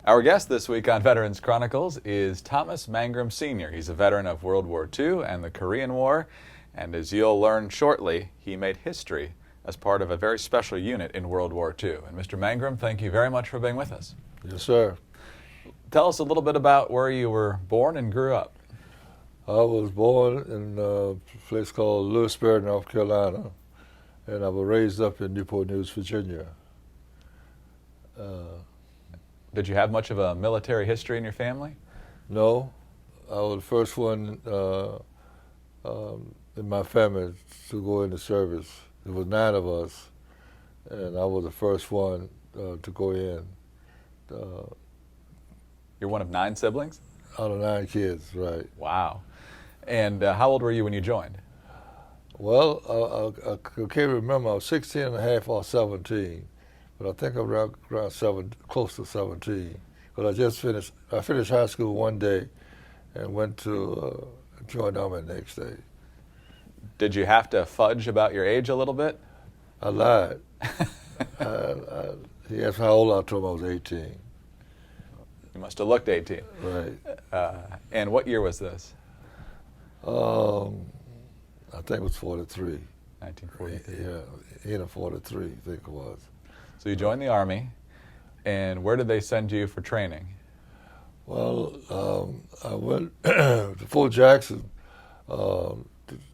Our guest this week on Veterans Chronicles is Thomas Mangrum Sr. He's a veteran of World War II and the Korean War, and as you'll learn shortly, he made history as part of a very special unit in World War II. And Mr. Mangrum, thank you very much for being with us. Yes, sir. Tell us a little bit about where you were born and grew up. I was born in a place called Lewisburg, North Carolina, and I was raised up in Newport News, Virginia. Did you have much of a military history in your family? No, I was the first one in my family to go into service. There was 9 of us, and I was the first one to go in. You're one of 9 siblings? Out of 9 kids, right. Wow. And how old were you when you joined? Well, I can't remember. I was 16 and a half or 17. But I think I'm around close to 17. But I finished high school one day and went to join the Army the next day. Did you have to fudge about your age a little bit? I lied. He asked how old I told him I was 18. You must have looked 18. Right. And what year was this? I think it was 43. 1943. Yeah, in 43, I think it was. So you joined the Army, and where did they send you for training? Well, I went to Fort Jackson to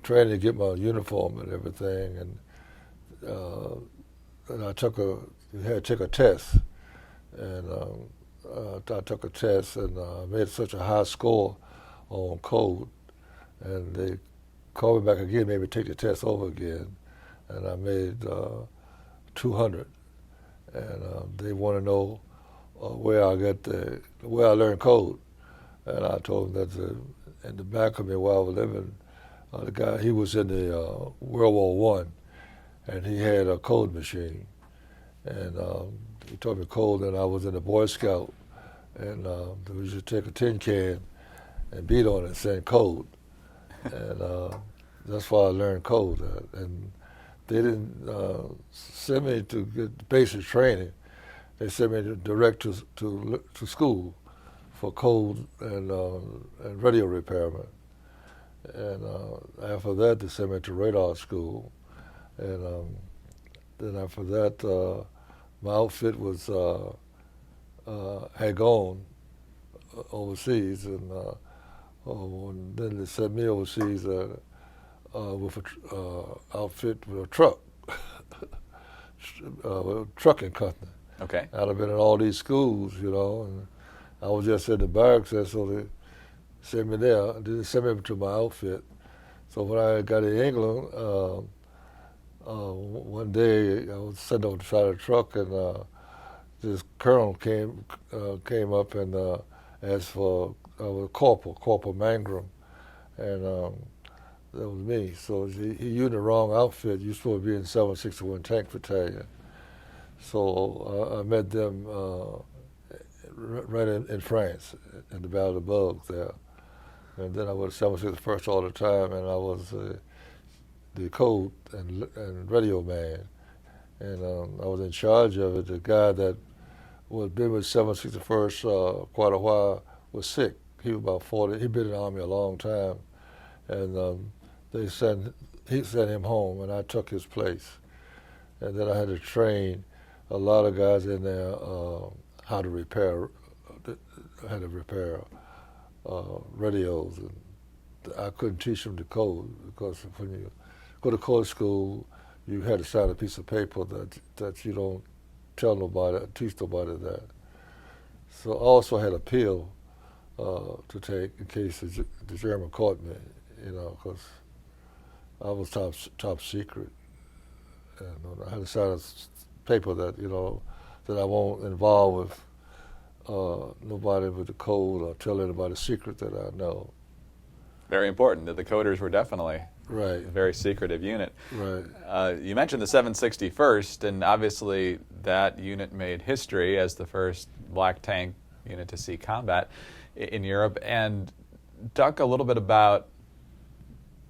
train to get my uniform and everything, and I had to take a test, and I took a test and made such a high score on code, and they called me back again, made me take the test over again, and I made 200. And they want to know where I learned code. And I told them that in the back of me where I was living, the guy, he was in the World War I, and he had a code machine. And he taught me code, and I was in the Boy Scout, and we used to take a tin can and beat on it and send code. And that's why I learned code. And they didn't send me to get basic training. They sent me direct to school for code and radio repairman. And after that, they sent me to radar school. And then after that, my outfit had gone overseas, and then they sent me overseas with an outfit with a truck, trucking company. Okay. I'd have been in all these schools, and I was just in the barracks there, so they sent me there. They sent me to my outfit. So when I got in England, one day I was sitting on the side of the truck, and this colonel came up and asked for Corporal Mangrum, and that was me. So you in the wrong outfit. You're supposed to be in 761 Tank Battalion. So I met them right in France, in the Battle of the Bulge there. And then I was 761st all the time, and I was the code and radio man. And I was in charge of it. The guy that was been with 761st quite a while was sick. He was about 40. He'd been in the Army a long time. And he sent him home, and I took his place. And then I had to train a lot of guys in there how to repair radios. And I couldn't teach them the code, because when you go to code school, you had to sign a piece of paper that you don't tell nobody, teach nobody that. So I also had a pill to take in case the German caught me, because I was top secret, and I had to sign a paper that that I won't involve with nobody with the code or tell anybody a secret that I know. Very important. The coders were definitely right. A very secretive unit. Right. You mentioned the 761st, and obviously that unit made history as the first black tank unit to see combat in Europe. And talk a little bit about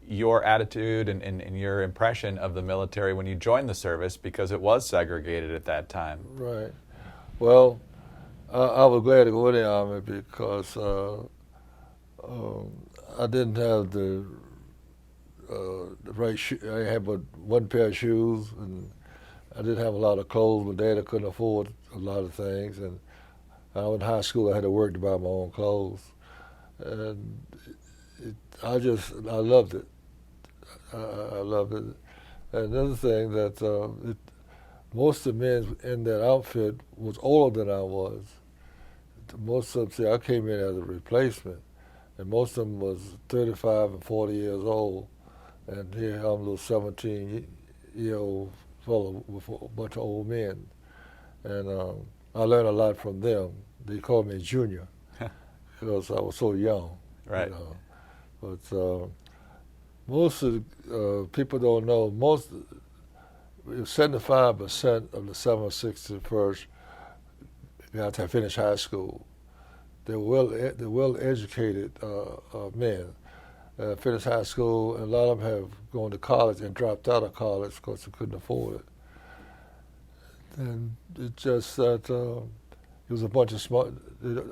your attitude and your impression of the military when you joined the service, because it was segregated at that time. Right. Well, I was glad to go in the Army because I didn't have the right shoe. I had but one pair of shoes, and I didn't have a lot of clothes. My dad couldn't afford a lot of things, and when I was in high school, I had to work to buy my own clothes, and I loved it. I loved it. And another thing that most of the men in that outfit was older than I was. Most of them, see, I came in as a replacement, and most of them was 35 and 40 years old. And here I'm a little 17-year-old fellow with a bunch of old men. And I learned a lot from them. They called me Junior because I was so young. Right. You know. But most of the people don't know, 75% of the 761st guys have finished high school. They're well-educated men. Finished high school, and a lot of them have gone to college and dropped out of college because they couldn't afford it. And it's just that it was a bunch of smart,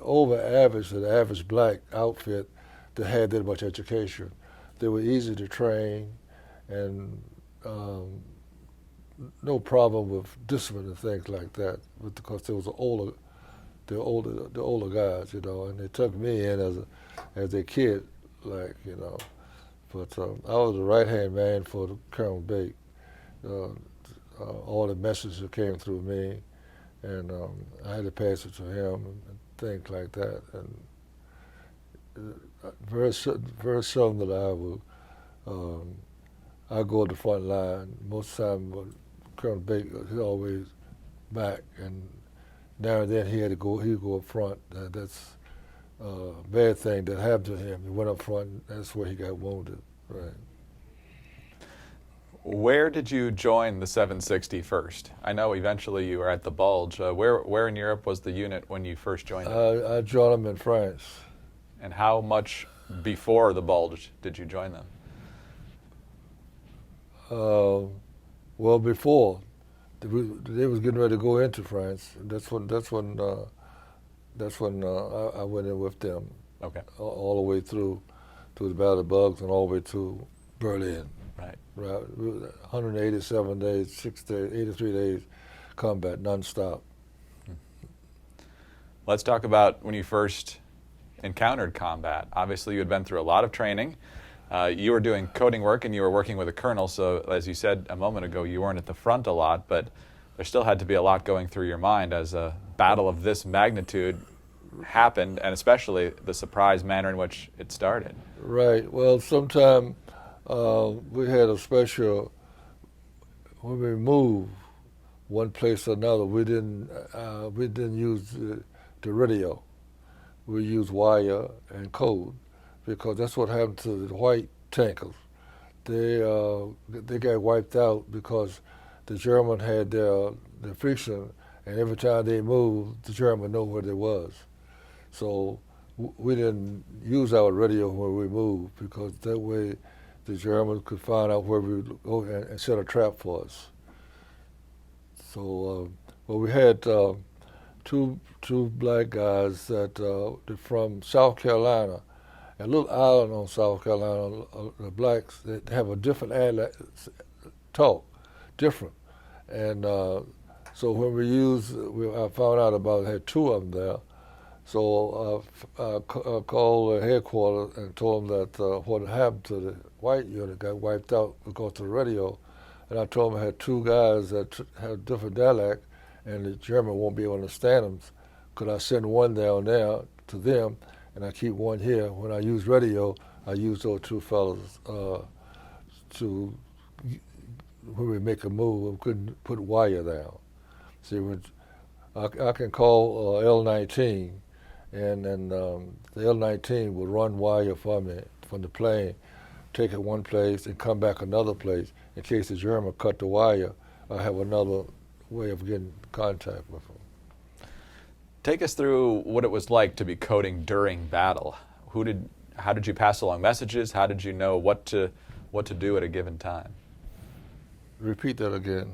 over average, the average black outfit that had that much education. They were easy to train, and no problem with discipline and things like that, because there was the older guys, you know, and they took me in as a kid, like, you know. But I was the right-hand man for Colonel Bake. All the messages that came through me, and I had to pass it to him and things like that. And very seldom that I would, I go to the front line. Most of the time, Colonel Bake, he's always back, and now and then he'd go up front. That's a bad thing that happened to him. He went up front, and that's where he got wounded. Right. Where did you join the 761st? I know eventually you were at the Bulge. Where in Europe was the unit when you first joined it? I joined them in France. And how much before the Bulge did you join them? Well, before they was getting ready to go into France. That's when I went in with them. Okay. All the way through to the Battle of Bugs and all the way to Berlin. Right. Right. 187 days, 83 days combat, nonstop. Let's talk about when you first encountered combat. Obviously, you had been through a lot of training. You were doing coding work and you were working with a colonel, so as you said a moment ago, you weren't at the front a lot, but there still had to be a lot going through your mind as a battle of this magnitude happened, and especially the surprise manner in which it started. Right. Well, sometime we had a special, when we moved one place or another, we didn't use the radio. We used wire and code, because that's what happened to the white tankers. They got wiped out because the German had their friction, and every time they moved, the German knew where they was. So we didn't use our radio when we moved, because that way the Germans could find out where we would go and set a trap for us. So, well, we had two black guys that they're from South Carolina, a little island on South Carolina. The blacks, they have a different talk, different, and so when I found out about, had two of them there. So I called the headquarters and told them that what happened to the white unit got wiped out because of the radio. And I told them I had two guys that have different dialect, and the German won't be able to understand them. Could I send one down there to them, and I keep one here? When I use radio, I use those two fellows to, when we make a move, we couldn't put wire down. See, I can call L-19, and then the L-19 will run wire for me from the plane, take it one place and come back another place. In case the German cut the wire, I have another way of getting contact with them. Take us through what it was like to be coding during battle. How did you pass along messages? How did you know what to do at a given time? Repeat that again.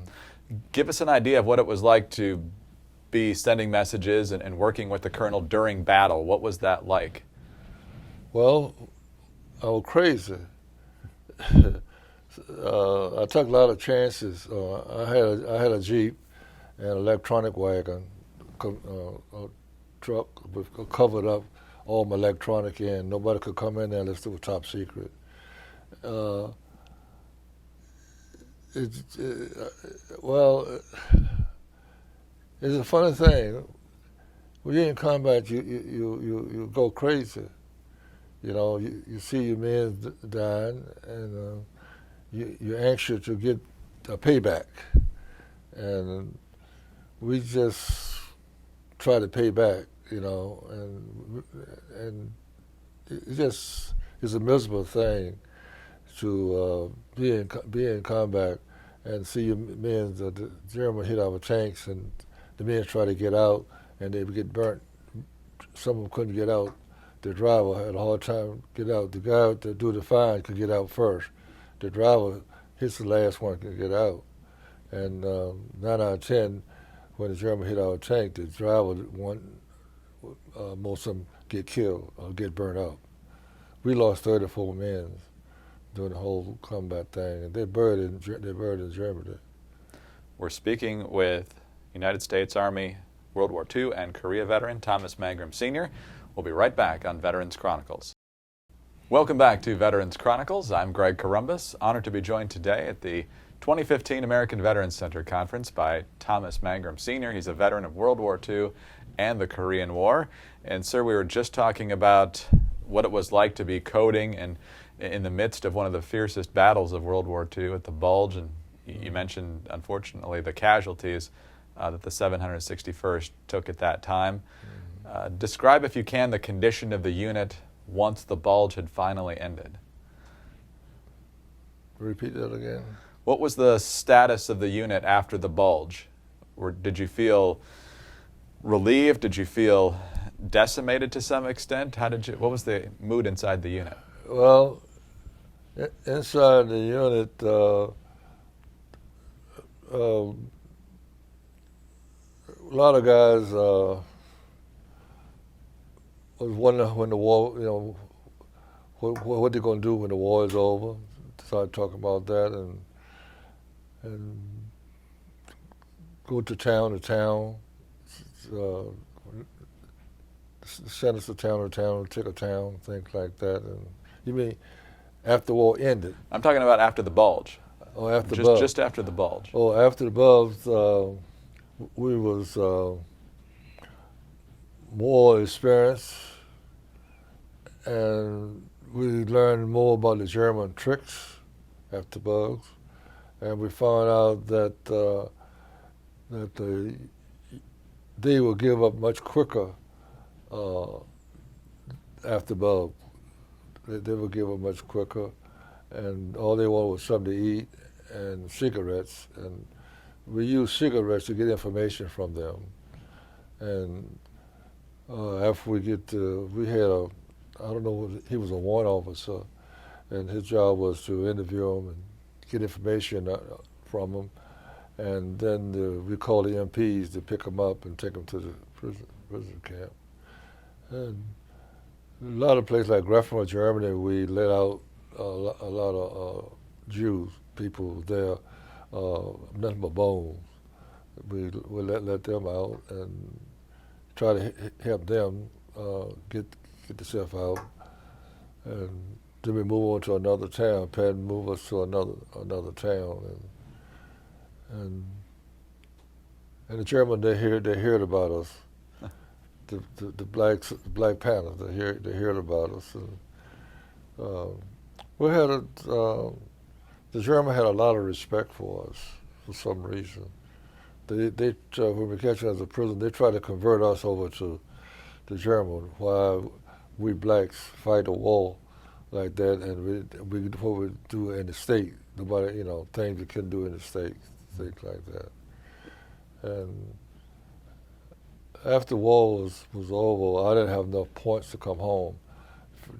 Give us an idea of what it was like to be sending messages and working with the colonel during battle. What was that like? Well, I was crazy. I took a lot of chances. I had a Jeep and an electronic wagon, a truck covered up all my electronic in. Nobody could come in there unless it was top secret. Well, it's a funny thing. When you're in combat, you go crazy. You know, you see your men dying, and you're anxious to get a payback. And we just try to pay back, you know, and it just is a miserable thing to be in combat and see your men, the German hit our tanks, and the men try to get out, and they would get burnt. Some of them couldn't get out. The driver had a hard time get out. The guy that do the fine could get out first. The driver hits the last one to get out. And 9 out of 10, when the German hit our tank, the driver most of them get killed or get burnt out. We lost 34 men during the whole combat thing, and they're buried in Germany. We're speaking with United States Army World War II and Korea veteran Thomas Mangrum Sr. We'll be right back on Veterans Chronicles. Welcome back to Veterans Chronicles. I'm Greg Columbus, honored to be joined today at the 2015 American Veterans Center Conference by Thomas Mangrum Sr. He's a veteran of World War II and the Korean War. And sir, we were just talking about what it was like to be coding and in the midst of one of the fiercest battles of World War II at the Bulge. And you mentioned, unfortunately, the casualties that the 761st took at that time. Describe, if you can, the condition of the unit once the Bulge had finally ended. Repeat that again. What was the status of the unit after the Bulge? Did you feel relieved? Did you feel decimated to some extent? What was the mood inside the unit? Well, inside the unit, a lot of guys was wondering when the war, you know, what they're going to do when the war is over. Started talking about that and go to town, send us to town, take a town, things like that. And you mean after the war ended? I'm talking about after the Bulge. Oh, after the Bulge. Just after the Bulge. Oh, after the Bulge, we was more experienced, and we learned more about the German tricks after Bulge, and we found out that they will give up much quicker after Bulge. They will give up much quicker, and all they wanted was something to eat and cigarettes, and we used cigarettes to get information from them. And after we had I don't know, he was a warrant officer, and his job was to interview him and get information from him, and then we called the MPs to pick him up and take him to the prison camp. And a lot of places like Grafenberg, Germany, we let out a lot of Jews, people there, nothing but bones. We let them out and try to help them get themselves out. And then we move on to another town. Penn move us to another town, and the Germans they heard about us. The Black Panthers they heard about us. And, we had the German had a lot of respect for us for some reason. They when we catch us as a prison, they try to convert us over to the German, while we blacks fight a war like that, and we what we do in the state, nobody, you know, things we couldn't do in the state, things like that. And after the war was over, I didn't have enough points to come home.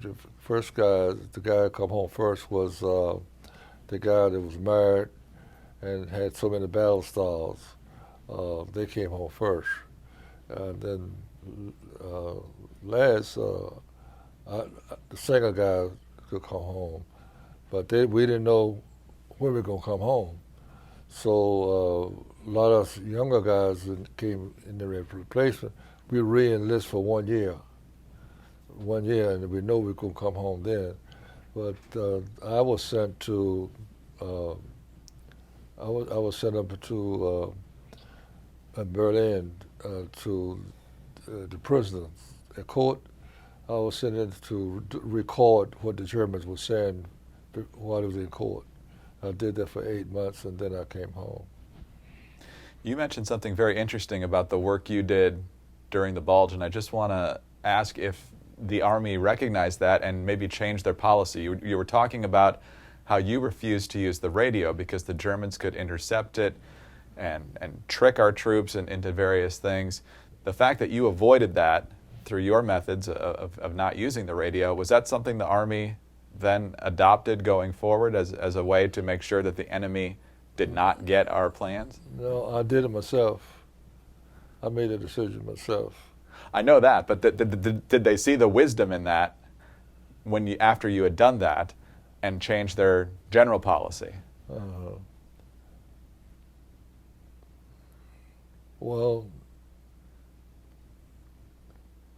The first guy, the guy that come home first was the guy that was married and had so many battle stars. They came home first. Then last, the second guy could come home, but we didn't know when we were gonna come home. So a lot of us younger guys that came in the replacement, we re-enlist for 1 year. 1 year, and we know we could come home then. But I was sent to, I was sent up to Berlin to the prisoners at court. I was sent in to record what the Germans were saying while I was in court. I did that for 8 months, and then I came home. You mentioned something very interesting about the work you did during the Bulge, and I just want to ask if the Army recognized that and maybe changed their policy. You were talking about how you refused to use the radio because the Germans could intercept it and trick our troops into various things. The fact that you avoided that through your methods of not using the radio, was that something the Army then adopted going forward as a way to make sure that the enemy did not get our plans? No, I did it myself. I made a decision myself. I know that, but did they see the wisdom in that after you had done that and changed their general policy? Well,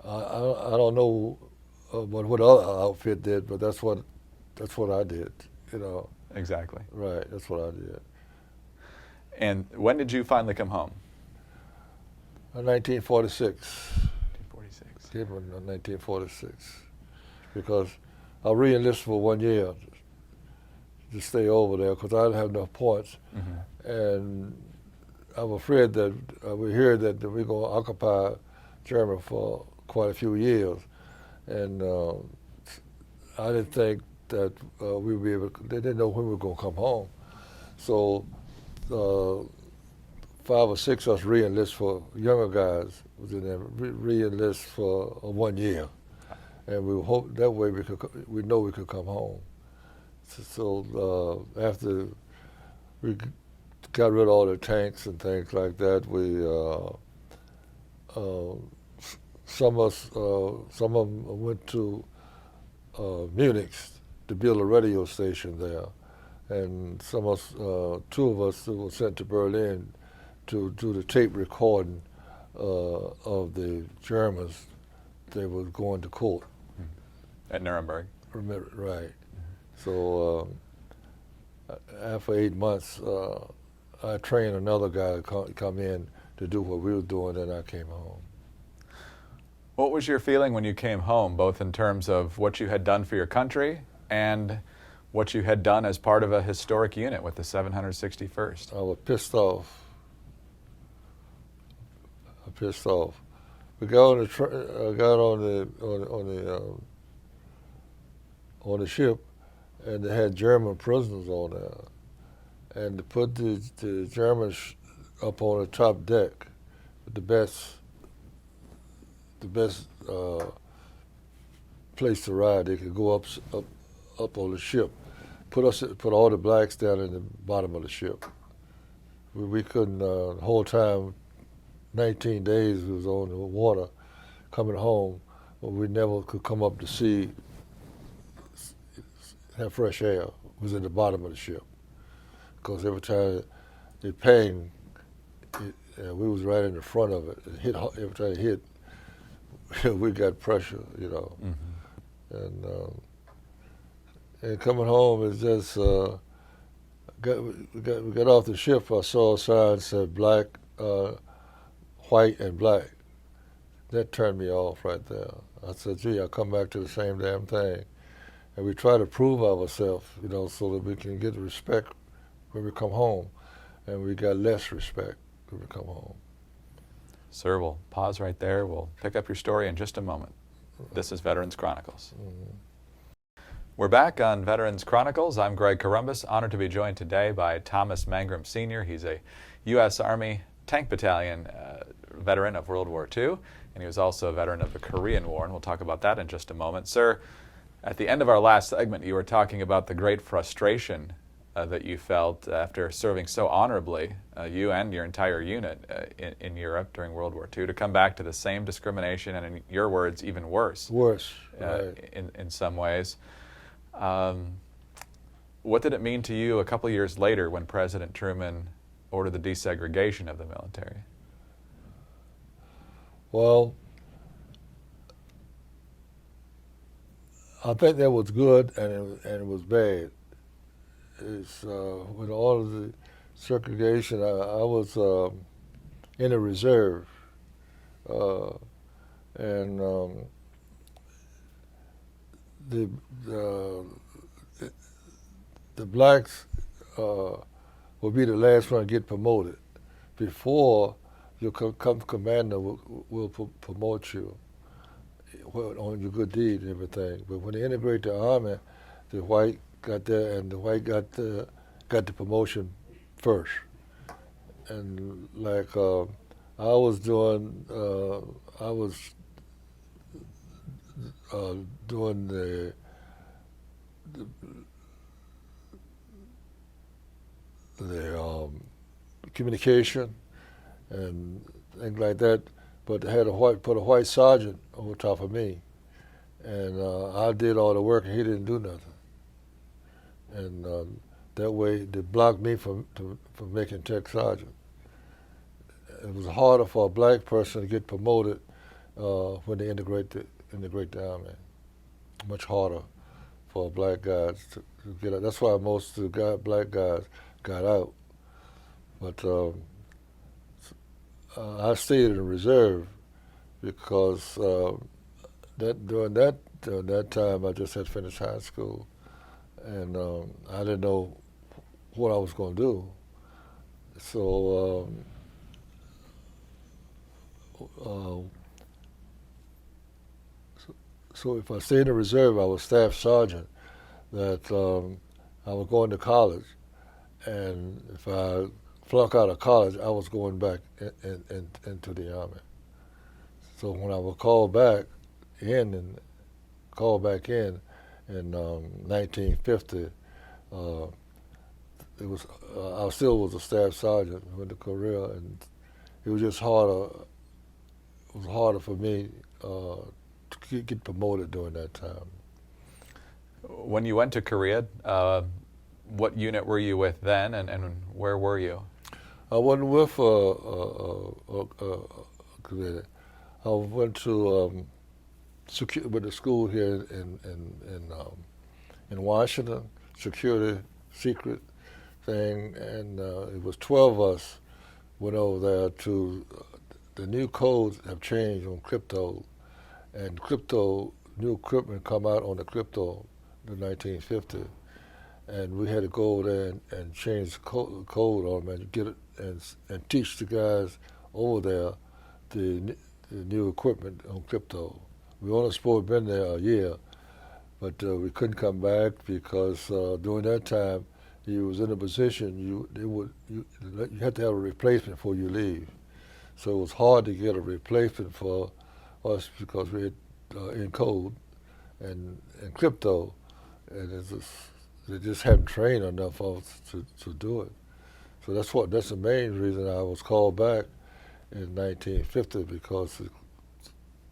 I don't know what other outfit did, but that's what I did. You know. Exactly. Right. That's what I did. And when did you finally come home? 1946. 1946. Came in 1946, because I re-enlisted for 1 year to stay over there because I didn't have enough points, and I was afraid that we heard that we were going to occupy Germany for quite a few years, and I didn't think that we would be able. They didn't know when we were going to come home, so 5 or 6 of us re-enlist for younger guys. Re-enlist for 1 year, and we hope that way we know we could come home. So after we got rid of all the tanks and things like that, some of them went to Munich to build a radio station there, and 2 of us were sent to Berlin to do the tape recording of the Germans. They were going to court. At Nuremberg. Right. So after 8 months, I trained another guy to come in to do what we were doing, and I came home. What was your feeling when you came home, both in terms of what you had done for your country and what you had done as part of a historic unit with the 761st? I was pissed off. We got on the ship, and they had German prisoners on there, and to put the Germans up on the top deck, the best place to ride. They could go up on the ship. Put all the blacks down in the bottom of the ship. We couldn't. The whole time, 19 days we was on the water, coming home, but we never could come up to sea, have fresh air. It was in the bottom of the ship, because every time it pinged, we was right in the front of it. It hit every time it hit. We got pressure, you know, and coming home is just we got off the ship. I saw a sign that said black, white, and black. That turned me off right there. I said, gee, I'll come back to the same damn thing. And we try to prove ourselves, you know, so that we can get respect when we come home, and we got less respect when we come home. Sir, we'll pause right there. We'll pick up your story in just a moment. This is Veterans Chronicles. We're back on Veterans Chronicles. I'm Greg Columbus, honored to be joined today by Thomas Mangrum Sr. He's a U.S. Army Tank Battalion veteran of World War II, and he was also a veteran of the Korean War, and we'll talk about that in just a moment. Sir, at the end of our last segment, you were talking about the great frustration that you felt after serving so honorably, you and your entire unit in Europe during World War II, to come back to the same discrimination and, in your words, even worse? Worse, right. In some ways. What did it mean to you a couple years later when President Truman ordered the desegregation of the military? Well, I think that was good and it was bad. It's, with all of the segregation, I was in a reserve, and the blacks will be the last one to get promoted before your commander will promote you on your good deed and everything. But when they integrate the army, the white got there, and the white got the promotion first. And like I was doing the communication and things like that, but they had put a white sergeant over top of me, and I did all the work and he didn't do nothing. And that way they blocked me from making tech sergeant. It was harder for a black person to get promoted when they integrate the army. Much harder for black guys to get out. That's why most of the black guys got out. But I stayed in the reserve because during that time I just had finished high school, and I didn't know what I was going to do. So so if I stayed in the reserve, I was staff sergeant. That I was going to college, and if I flunk out of college, I was going back into the army. So when I was called back in in 1950, it was I still was a staff sergeant, went to Korea, and it was just harder. It was harder for me to get promoted during that time. When you went to Korea, what unit were you with then, and where were you? I wasn't with I went to with the school here in Washington, security secret thing, and it was 12 of us went over there to. The new codes have changed on crypto, and new equipment come out on the crypto in 1950, and we had to go over there and change the code on them and get it and teach the guys over there the new equipment on crypto. We only supposed to have been there a year, but we couldn't come back because during that time you was in a position you had to have a replacement before you leave. So it was hard to get a replacement for us because we had in code and crypto, and they just hadn't trained enough of us to do it. So that's the main reason I was called back in 1950, because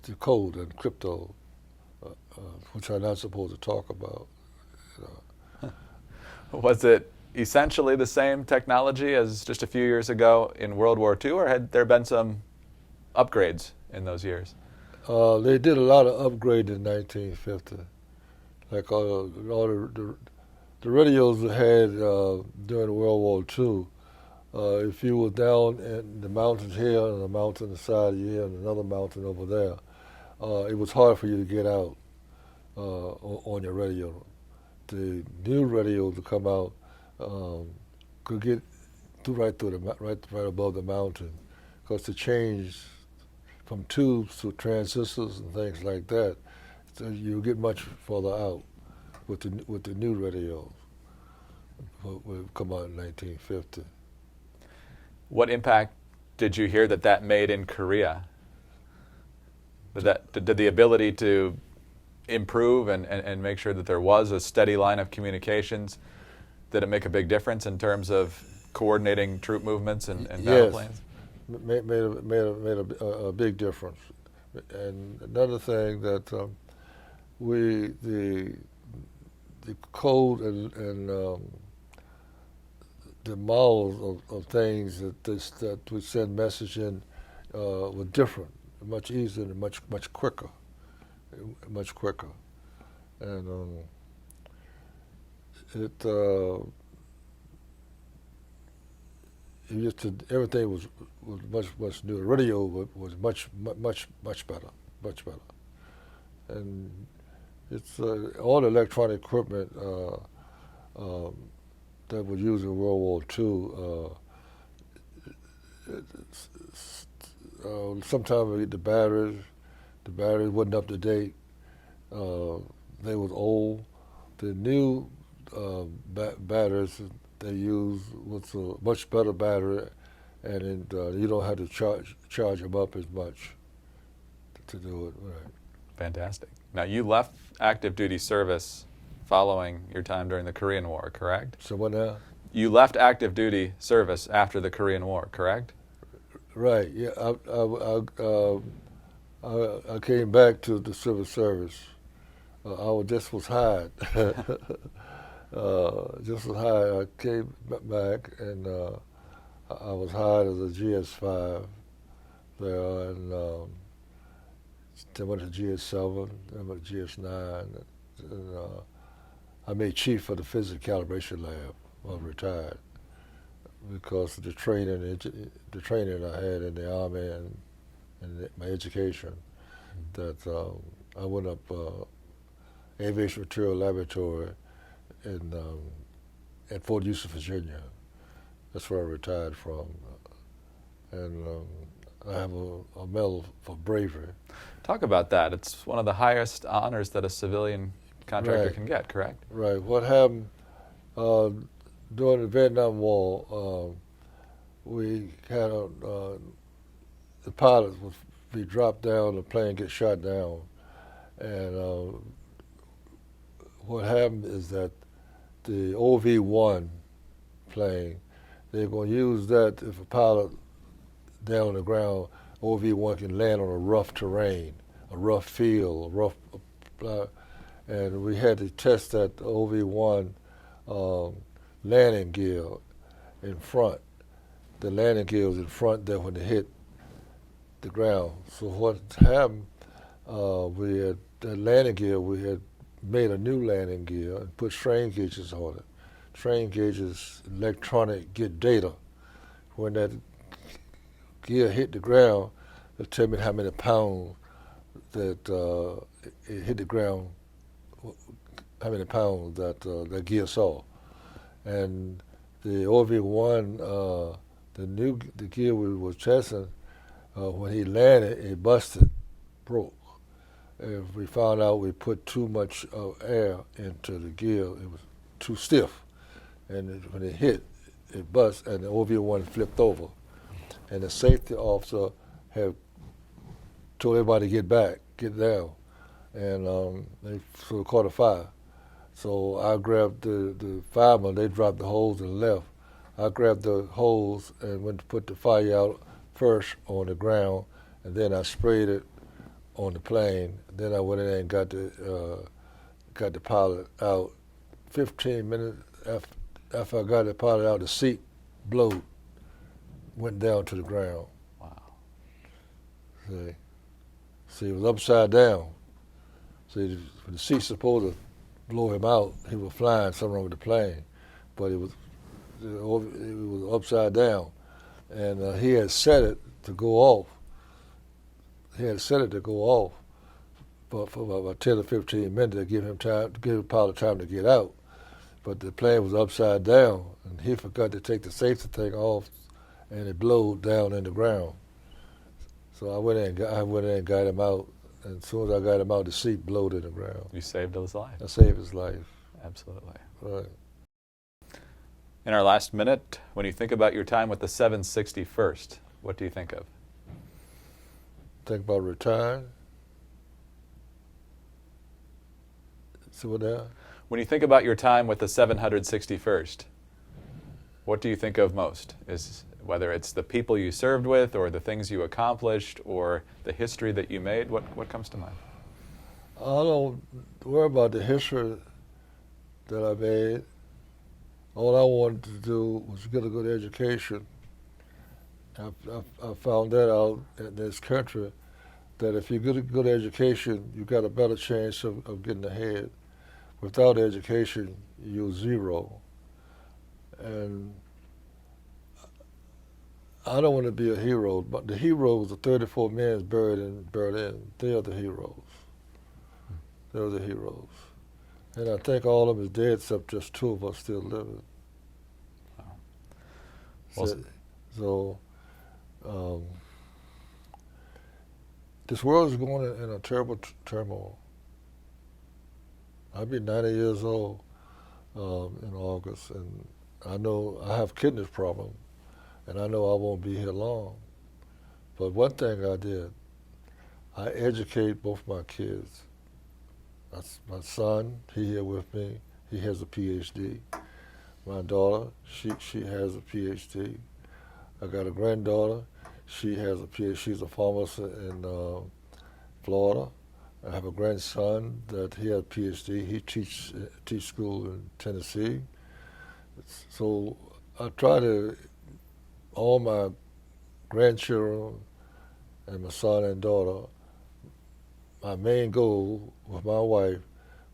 the code and crypto, which I'm not supposed to talk about. Was it essentially the same technology as just a few years ago in World War II, or had there been some upgrades in those years? They did a lot of upgrades in 1950. Like all the radios they had during World War II, if you were down in the mountains here and a mountain on the side here and another mountain over there, it was hard for you to get out on your radio. The new radios to come out could get right above the mountain, because to change from tubes to transistors and things like that, so you get much further out with the new radios. Would come out in 1950. What impact did you hear that made in Korea? Did the ability to improve and make sure that there was a steady line of communications Did it make a big difference in terms of coordinating troop movements and battle Yes, plans? made a big difference. And another thing that the code and the models of things that we send message in were different, much easier and much quicker, and everything was much new. The radio was much better, and it's all the electronic equipment that was used in World War II. Sometimes the batteries wasn't up to date. They was old. The new batteries they use was a much better battery, and you don't have to charge them up as much to do it. Right. Fantastic. Now, you left active duty service following your time during the Korean War, correct? So what now? You left active duty service after the Korean War, correct? Right. Yeah. I came back to the civil service. Just was hired. Just was hired. I came back and I was hired as a GS5 there, and then went to GS7, then went to GS9, and I made chief of the physics calibration lab. I was retired because of the training I had in the Army and my education. That I went up Aviation Material Laboratory at Fort Eustis, Virginia. That's where I retired from, and I have a medal for bravery. Talk about that. It's one of the highest honors that a civilian contractor can get, correct? Right. What happened during the Vietnam War, we had the pilots would be dropped down, the plane get shot down, and what happened is that the OV-1 plane, they're going to use that if a pilot down on the ground, OV-1 can land on a rough terrain, a rough field, and we had to test that OV-1 landing gear in front. The landing gear was in front there when it hit the ground. So what happened, that landing gear, we had made a new landing gear and put strain gauges on it. Strain gauges, electronic, get data. When that gear hit the ground, it'll tell me how many pounds that it hit the ground, how many pounds that gear saw. And the OV-1, the gear we were testing, when he landed, it busted, broke. And we found out we put too much air into the gear. It was too stiff. And when it hit, it bust, and the OV-1 flipped over. And the safety officer had told everybody to get down. And they caught a fire. So I grabbed the firemen, they dropped the hose and left. I grabbed the hose and went to put the fire out first on the ground, and then I sprayed it on the plane. Then I went in there and got the pilot out. 15 minutes after I got the pilot out, the seat blowed, went down to the ground. Wow. See, it was upside down. See, the seat's supposed to blow him out. He was flying something wrong with the plane, but it was upside down, and he had set it to go off. But for about 10 or 15 minutes to give the pilot time to get out. But the plane was upside down, and he forgot to take the safety thing off, and it blowed down in the ground. So I went in and got him out, and as soon as I got him out, the seat blowed in the ground. You saved his life. I saved his life. Absolutely. Right. In our last minute, when you think about your time with the 761st, what do you think of? Think about retiring. See what there? When you think about your time with the 761st, what do you think of most? Whether it's the people you served with, or the things you accomplished, or the history that you made, what comes to mind? I don't worry about the history that I made. All I wanted to do was get a good education. I found that out in this country, that if you get a good education, you got a better chance of getting ahead. Without education, you're zero. And I don't want to be a hero, but the heroes are 34 men buried in Berlin. They are the heroes. They're the heroes. And I think all of them is dead except just 2 of us still living. Wow. Well, So this world is going in a terrible turmoil. I'll be 90 years old in August, and I know I have kidney problem, and I know I won't be here long. But one thing I did, I educate both my kids. My son, he here with me, he has a PhD. My daughter, she has a PhD. I got a granddaughter, she has a PhD. She's a pharmacist in Florida. I have a grandson that he has a PhD. He teach school in Tennessee. So I try to, all my grandchildren and my son and daughter, my main goal with my wife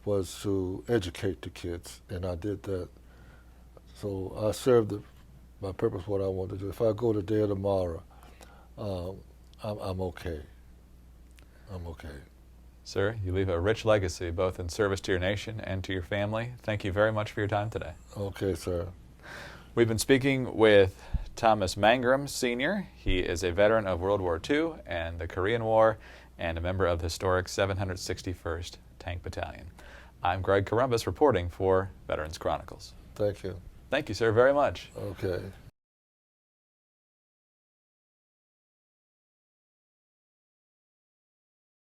was to educate the kids, and I did that. So I served my purpose, what I wanted to do. If I go today or tomorrow, I'm okay. I'm okay. Sir, you leave a rich legacy, both in service to your nation and to your family. Thank you very much for your time today. Okay, sir. We've been speaking with Thomas Mangrum, Sr. He is a veteran of World War II and the Korean War, and a member of the historic 761st Tank Battalion. I'm Greg Columbus reporting for Veterans Chronicles. Thank you. Thank you, sir, very much. Okay.